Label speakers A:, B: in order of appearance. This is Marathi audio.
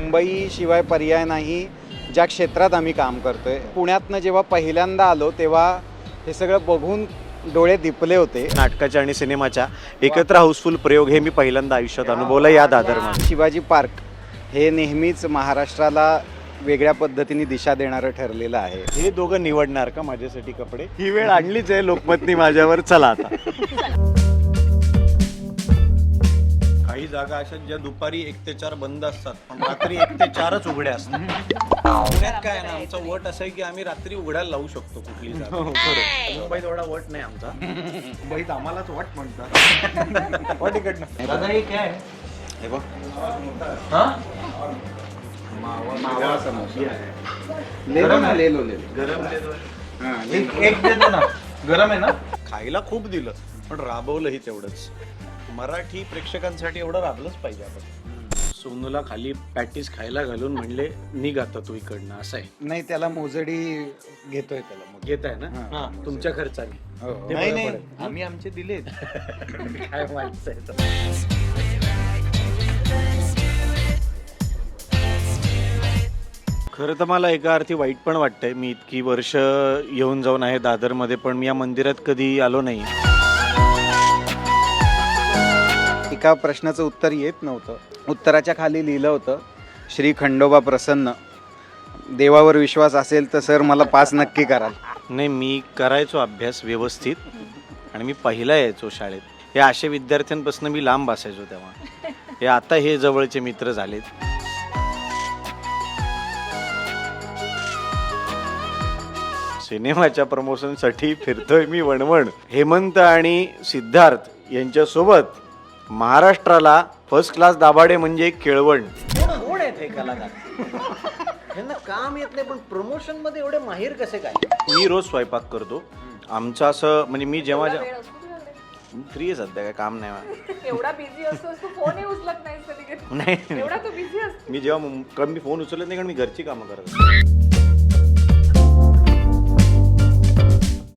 A: मुंबई शिवाय पर्याय नाही ज्या क्षेत्रात आम्ही काम करतोय. पुण्यातनं जेव्हा पहिल्यांदा आलो तेव्हा हे सगळं बघून डोळे दिपले होते.
B: नाटकाच्या आणि सिनेमाच्या एकत्र हाऊसफुल प्रयोग हे मी पहिल्यांदा आयुष्यात अनुभवलं या दादरमध्ये.
A: शिवाजी पार्क हे नेहमीच महाराष्ट्राला वेगळ्या पद्धतीने दिशा देणारं ठरलेलं आहे.
B: हे दोघं निवडणार का माझ्यासाठी कपडे? ही वेळ आणलीच आहे लोकमतनी माझ्यावर. चला आता. काही जागा अशा ज्या दुपारी 1 ते 4 बंद असतात पण रात्री 1 ते 4च उघड्या असतात. पुण्यात काय ना, आमचा वट असं आहे की आम्ही रात्री उघडायला लावू शकतो कुठली जागा. मुंबईत एवढा वट नाही आमचा. मुंबईत आम्हालाच वट म्हणतात. वट इकडनं.
C: दादा हे काय आहे?
B: हे बघ,
A: मावा समोसा
C: गरम आहे?
A: लेलो
B: गरम देतो.
C: एक देतो ना, गरम आहे ना.
B: खायला खूप दिलं पण राबवलंही तेवढंच. मराठी प्रेक्षकांसाठी एवढं राबलंच पाहिजे आपण. सोनूला खाली पॅटीस खायला घालून म्हणले निघ आता तू इकडनं, असं आहे.
A: नाही, त्याला मोजडी घेतोय त्याला.
B: घेत आहे ना
C: हा.
B: तुमच्या खर्चाने.
A: हो, हो.
B: ते
C: नाही
B: बरं
C: नाही,
B: पडेल.
C: आम्ही आमचे दिलेत.
B: काय माहिती आहे तर. खरं तर मला एका अर्थी वाईट पण वाटतंय. मी इतकी वर्ष येऊन जाऊन आहे दादरमध्ये पण मी या मंदिरात कधी आलो नाही.
A: एका प्रश्नाचं उत्तर येत नव्हतं. उत्तराच्या खाली लिहिलं होतं, श्री खंडोबा प्रसन्न. देवावर विश्वास असेल तर सर मला पास नक्की कराल.
B: नाही, मी करायचो अभ्यास व्यवस्थित आणि मी पहिला यायचो शाळेत. हे अशा विद्यार्थ्यांपासून मी लांब असायचो तेव्हा. हे आता हे जवळचे मित्र झालेत. सिनेमाच्या प्रमोशनसाठी फिरतोय मी वणवण. हेमंत आणि सिद्धार्थ यांच्यासोबत महाराष्ट्राला फर्स्ट क्लास दाभाडे म्हणजे एक केळवण. कोण आहेत हे कलाकार? त्यांना काम येत नाही पण प्रमोशन मध्ये एवढे माहीर कसे काय? मी रोज स्वयंपाक करतो. आमचं असं म्हणजे मी जेव्हा फ्री आहे सध्या, काय काम नाही मला.
D: एवढा बिझी असतोस तू, फोनही उचलत नाहीस कधी कधी.
B: नाही
D: एवढा तू बिझी असतो.
B: मी जेव्हा मी फोन उचलत नाही कारण मी घरची कामं करत असतो.